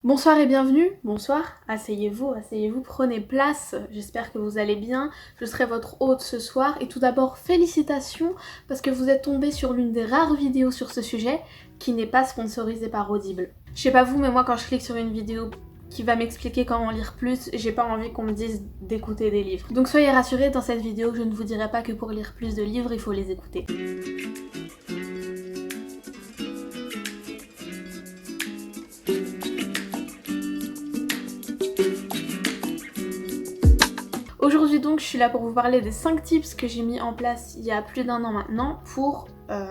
Bonsoir et bienvenue, bonsoir, asseyez-vous, prenez place, j'espère que vous allez bien, je serai votre hôte ce soir et tout d'abord félicitations parce que vous êtes tombé sur l'une des rares vidéos sur ce sujet qui n'est pas sponsorisée par Audible. Je sais pas vous mais moi quand je clique sur une vidéo qui va m'expliquer comment lire plus, j'ai pas envie qu'on me dise d'écouter des livres. Donc soyez rassurés, dans cette vidéo je ne vous dirai pas que pour lire plus de livres il faut les écouter. Aujourd'hui donc je suis là pour vous parler des 5 tips que j'ai mis en place il y a plus d'1 an maintenant pour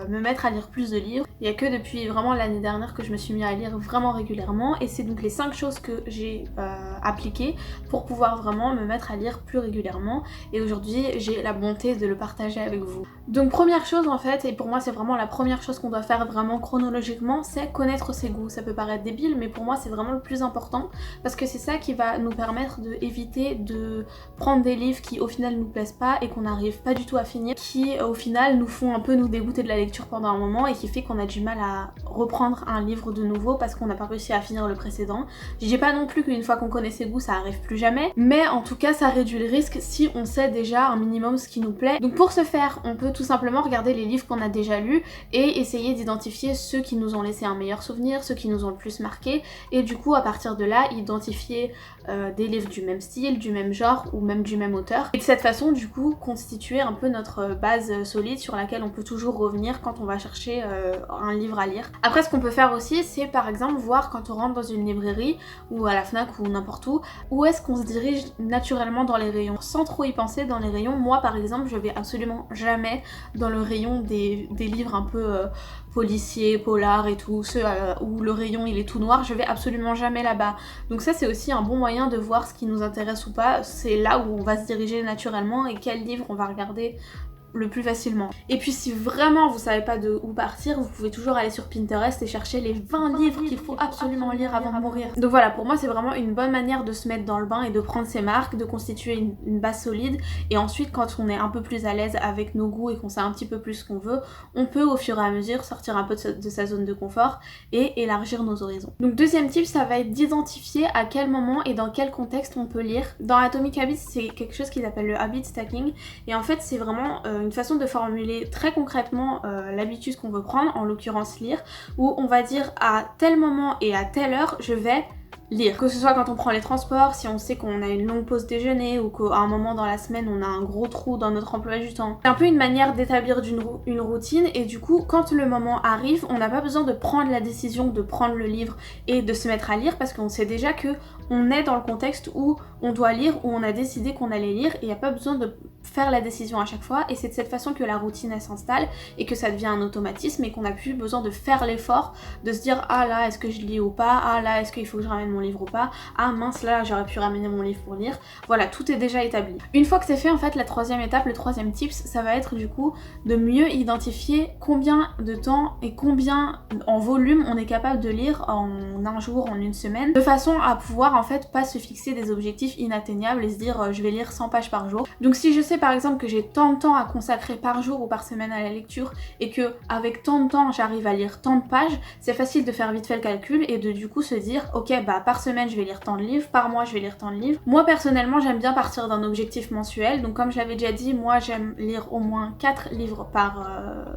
me mettre à lire plus de livres. Il n'y a que depuis vraiment l'année dernière que je me suis mis à lire vraiment régulièrement et c'est donc les 5 choses que j'ai appliquées pour pouvoir vraiment me mettre à lire plus régulièrement et aujourd'hui j'ai la bonté de le partager avec vous. Donc première chose en fait, et pour moi c'est vraiment la première chose qu'on doit faire vraiment chronologiquement, c'est connaître ses goûts. Ça peut paraître débile mais pour moi c'est vraiment le plus important parce que c'est ça qui va nous permettre d'éviter de prendre des livres qui au final nous plaisent pas et qu'on n'arrive pas du tout à finir, qui au final nous font un peu nous dégoûter de la lecture pendant un moment et qui fait qu'on a du mal à reprendre un livre de nouveau parce qu'on n'a pas réussi à finir le précédent. Je dis pas non plus qu'une fois qu'on connaît ses goûts ça arrive plus jamais, mais en tout cas ça réduit le risque si on sait déjà un minimum ce qui nous plaît. Donc pour ce faire on peut tout simplement regarder les livres qu'on a déjà lus et essayer d'identifier ceux qui nous ont laissé un meilleur souvenir, ceux qui nous ont le plus marqué et du coup à partir de là identifier des livres du même style, du même genre ou même du même auteur et de cette façon du coup constituer un peu notre base solide sur laquelle on peut toujours revenir quand on va chercher un livre à lire. Après ce qu'on peut faire aussi c'est par exemple voir quand on rentre dans une librairie ou à la FNAC ou n'importe où est-ce qu'on se dirige naturellement dans les rayons sans trop y penser. Dans les rayons, moi par exemple je vais absolument jamais dans le rayon des livres un peu policiers, polars et tout, ceux où le rayon il est tout noir, je vais absolument jamais là-bas. Donc ça c'est aussi un bon moyen de voir ce qui nous intéresse ou pas, c'est là où on va se diriger naturellement et quel livre on va regarder le plus facilement. Et puis si vraiment vous savez pas de où partir, vous pouvez toujours aller sur Pinterest et chercher les 20 livres qu'il faut absolument lire avant de mourir. Donc voilà, pour moi c'est vraiment une bonne manière de se mettre dans le bain et de prendre ses marques, de constituer une base solide et ensuite quand on est un peu plus à l'aise avec nos goûts et qu'on sait un petit peu plus ce qu'on veut, on peut au fur et à mesure sortir un peu de sa zone de confort et élargir nos horizons. Donc deuxième tip, ça va être d'identifier à quel moment et dans quel contexte on peut lire. Dans Atomic Habits, c'est quelque chose qu'ils appellent le habit stacking et en fait c'est vraiment une façon de formuler très concrètement l'habitude qu'on veut prendre, en l'occurrence lire, où on va dire à tel moment et à telle heure je vais lire. Que ce soit quand on prend les transports, si on sait qu'on a une longue pause déjeuner ou qu'à un moment dans la semaine on a un gros trou dans notre emploi du temps. C'est un peu une manière d'établir une routine et du coup quand le moment arrive on n'a pas besoin de prendre la décision de prendre le livre et de se mettre à lire parce qu'on sait déjà que on est dans le contexte où on doit lire, où on a décidé qu'on allait lire et il n'y a pas besoin de faire la décision à chaque fois et c'est de cette façon que la routine elle s'installe et que ça devient un automatisme et qu'on n'a plus besoin de faire l'effort de se dire ah là est-ce que je lis ou pas, ah là est-ce qu'il faut que je ramène mon livre ou pas, ah mince là j'aurais pu ramener mon livre pour lire. Voilà, tout est déjà établi. Une fois que c'est fait en fait la troisième étape, le troisième tips ça va être du coup de mieux identifier combien de temps et combien en volume on est capable de lire en un jour, en une semaine, de façon à pouvoir en fait pas se fixer des objectifs inatteignables et se dire je vais lire 100 pages par jour. Donc si je sais par exemple que j'ai tant de temps à consacrer par jour ou par semaine à la lecture et que avec tant de temps j'arrive à lire tant de pages, c'est facile de faire vite fait le calcul et de du coup se dire ok bah par semaine je vais lire tant de livres, par mois je vais lire tant de livres. Moi personnellement j'aime bien partir d'un objectif mensuel, donc comme je l'avais déjà dit, moi j'aime lire au moins 4 livres par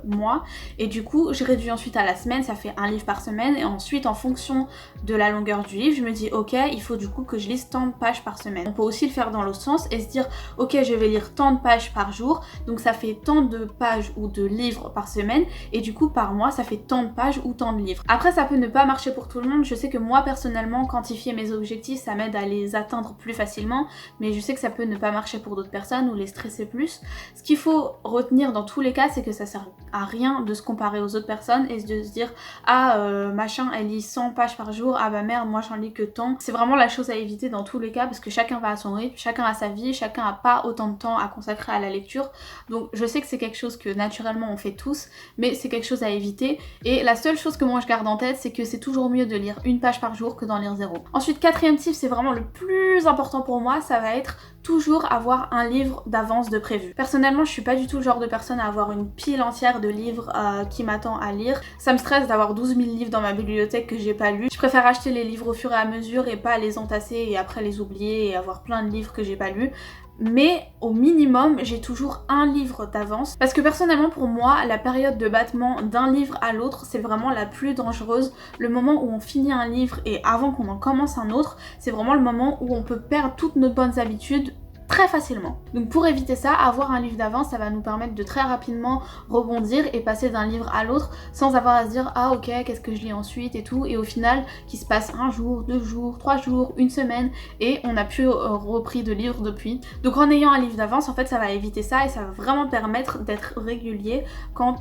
mois et du coup je réduis ensuite à la semaine, ça fait un livre par semaine et ensuite en fonction de la longueur du livre je me dis ok il faut du coup que je lise tant de pages par semaine. On peut aussi le faire dans l'autre sens et se dire ok je vais lire tant de pages par jour, donc ça fait tant de pages ou de livres par semaine et du coup par mois ça fait tant de pages ou tant de livres. Après ça peut ne pas marcher pour tout le monde, je sais que moi personnellement quantifier mes objectifs ça m'aide à les atteindre plus facilement, mais je sais que ça peut ne pas marcher pour d'autres personnes ou les stresser plus. Ce qu'il faut retenir dans tous les cas c'est que ça sert à rien de se comparer aux autres personnes et de se dire ah machin elle lit 100 pages par jour, ah bah merde moi j'en lis que tant. C'est vraiment la chose à éviter dans tous les cas parce que chacun va à son rythme, chacun a sa vie, chacun a pas autant de temps à consacrer à la lecture, donc je sais que c'est quelque chose que naturellement on fait tous mais c'est quelque chose à éviter et la seule chose que moi je garde en tête c'est que c'est toujours mieux de lire une page par jour que d'en lire 0. Ensuite quatrième tip, c'est vraiment le plus important pour moi, ça va être toujours avoir un livre d'avance de prévu. Personnellement, je suis pas du tout le genre de personne à avoir une pile entière de livres qui m'attend à lire. Ça me stresse d'avoir 12 000 livres dans ma bibliothèque que j'ai pas lus. Je préfère acheter les livres au fur et à mesure et pas les entasser et après les oublier et avoir plein de livres que j'ai pas lus. Mais au minimum, j'ai toujours un livre d'avance parce que personnellement pour moi, la période de battement d'un livre à l'autre, c'est vraiment la plus dangereuse. Le moment où on finit un livre et avant qu'on en commence un autre, c'est vraiment le moment où on peut perdre toutes nos bonnes habitudes très facilement. Donc pour éviter ça, avoir un livre d'avance, ça va nous permettre de très rapidement rebondir et passer d'un livre à l'autre sans avoir à se dire ah ok, qu'est-ce que je lis ensuite et tout, et au final qu'il se passe un jour, 2 jours, 3 jours, une semaine et on n'a plus repris de livre depuis. Donc en ayant un livre d'avance, en fait ça va éviter ça et ça va vraiment permettre d'être régulier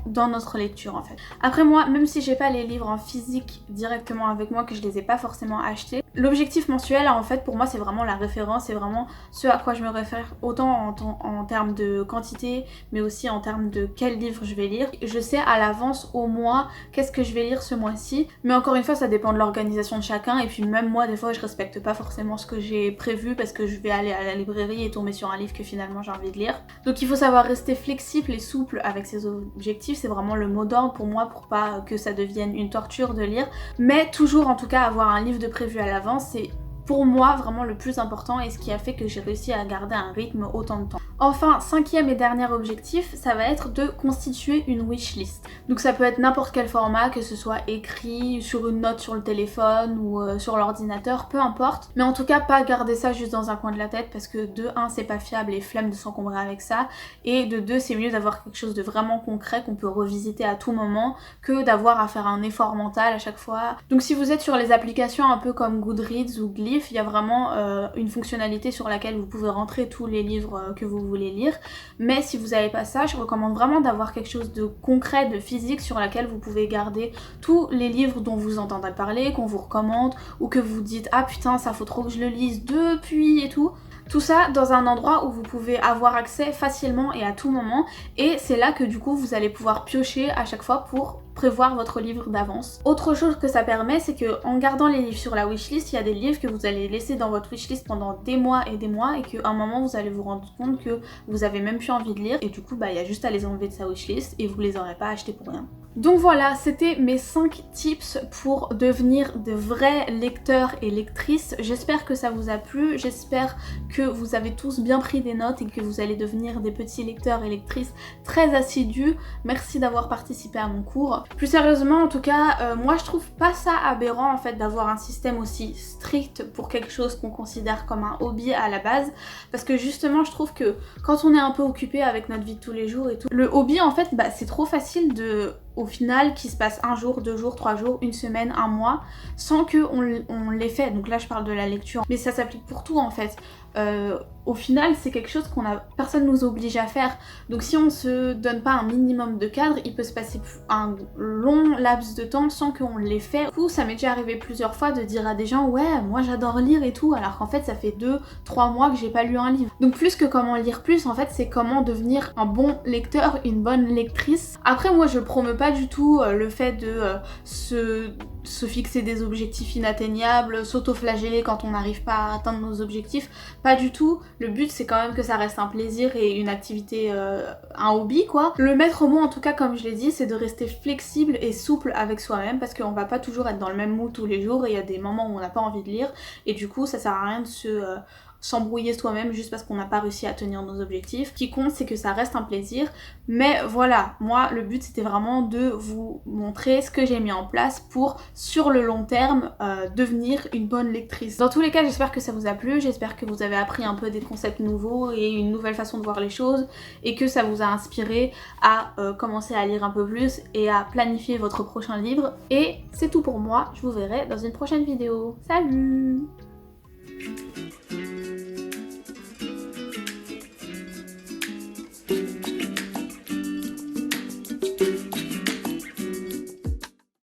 dans notre lecture en fait. Après moi, même si j'ai pas les livres en physique directement avec moi, que je les ai pas forcément achetés, l'objectif mensuel en fait pour moi c'est vraiment la référence, c'est vraiment ce à quoi je me réfère autant en termes de quantité mais aussi en termes de quel livre je vais lire. Je sais à l'avance au mois qu'est-ce que je vais lire ce mois-ci, mais encore une fois ça dépend de l'organisation de chacun et puis même moi des fois je respecte pas forcément ce que j'ai prévu parce que je vais aller à la librairie et tomber sur un livre que finalement j'ai envie de lire. Donc il faut savoir rester flexible et souple avec ses objectifs, c'est vraiment le mot d'ordre pour moi pour pas que ça devienne une torture de lire, mais toujours en tout cas avoir un livre de prévu à l'avance, c'est pour moi vraiment le plus important et ce qui a fait que j'ai réussi à garder un rythme autant de temps. Enfin, cinquième et dernier objectif, ça va être de constituer une wishlist. Donc ça peut être n'importe quel format, que ce soit écrit, sur une note sur le téléphone ou sur l'ordinateur, peu importe. Mais en tout cas, pas garder ça juste dans un coin de la tête parce que de 1, c'est pas fiable et flemme de s'encombrer avec ça. Et de 2, c'est mieux d'avoir quelque chose de vraiment concret qu'on peut revisiter à tout moment que d'avoir à faire un effort mental à chaque fois. Donc si vous êtes sur les applications un peu comme Goodreads ou Glyph, il y a vraiment une fonctionnalité sur laquelle vous pouvez rentrer tous les livres que vous voulez lire, mais si vous n'avez pas ça, je recommande vraiment d'avoir quelque chose de concret, de physique sur laquelle vous pouvez garder tous les livres dont vous entendez parler, qu'on vous recommande, ou que vous dites ah putain ça faut trop que je le lise depuis et tout. Tout ça dans un endroit où vous pouvez avoir accès facilement et à tout moment, et c'est là que du coup vous allez pouvoir piocher à chaque fois pour prévoir votre livre d'avance. Autre chose que ça permet, c'est que en gardant les livres sur la wishlist, il y a des livres que vous allez laisser dans votre wishlist pendant des mois et qu'à un moment vous allez vous rendre compte que vous avez même plus envie de lire et du coup il y a juste à les enlever de sa wishlist et vous les aurez pas achetés pour rien. Donc voilà, c'était mes 5 tips pour devenir de vrais lecteurs et lectrices. J'espère que ça vous a plu, j'espère que vous avez tous bien pris des notes et que vous allez devenir des petits lecteurs et lectrices très assidus. Merci d'avoir participé à mon cours. Plus sérieusement en tout cas, moi je trouve pas ça aberrant en fait d'avoir un système aussi strict pour quelque chose qu'on considère comme un hobby à la base, parce que justement je trouve que quand on est un peu occupé avec notre vie de tous les jours et tout, le hobby en fait c'est trop facile de au final qui se passe un jour, 2 jours, 3 jours, une semaine, un mois sans qu'on l'ait fait. Donc là je parle de la lecture mais ça s'applique pour tout en fait. Au final c'est quelque chose personne nous oblige à faire, donc si on se donne pas un minimum de cadre, il peut se passer un long laps de temps sans qu'on l'ait fait. Du coup ça m'est déjà arrivé plusieurs fois de dire à des gens ouais moi j'adore lire et tout, alors qu'en fait ça fait 2-3 mois que j'ai pas lu un livre. Donc plus que comment lire plus, en fait c'est comment devenir un bon lecteur, une bonne lectrice. Après moi je promeux pas du tout le fait de se fixer des objectifs inatteignables, s'auto-flageller quand on n'arrive pas à atteindre nos objectifs, pas du tout. Le but c'est quand même que ça reste un plaisir et une activité, un hobby quoi. Le maître mot en tout cas comme je l'ai dit, c'est de rester flexible et souple avec soi-même parce qu'on va pas toujours être dans le même mood tous les jours et il y a des moments où on n'a pas envie de lire et du coup ça sert à rien de s'embrouiller soi-même juste parce qu'on n'a pas réussi à tenir nos objectifs. Ce qui compte c'est que ça reste un plaisir, mais voilà, moi le but c'était vraiment de vous montrer ce que j'ai mis en place pour sur le long terme devenir une bonne lectrice. Dans tous les cas j'espère que ça vous a plu, j'espère que vous avez appris un peu des concepts nouveaux et une nouvelle façon de voir les choses et que ça vous a inspiré à commencer à lire un peu plus et à planifier votre prochain livre. Et c'est tout pour moi, je vous verrai dans une prochaine vidéo. Salut!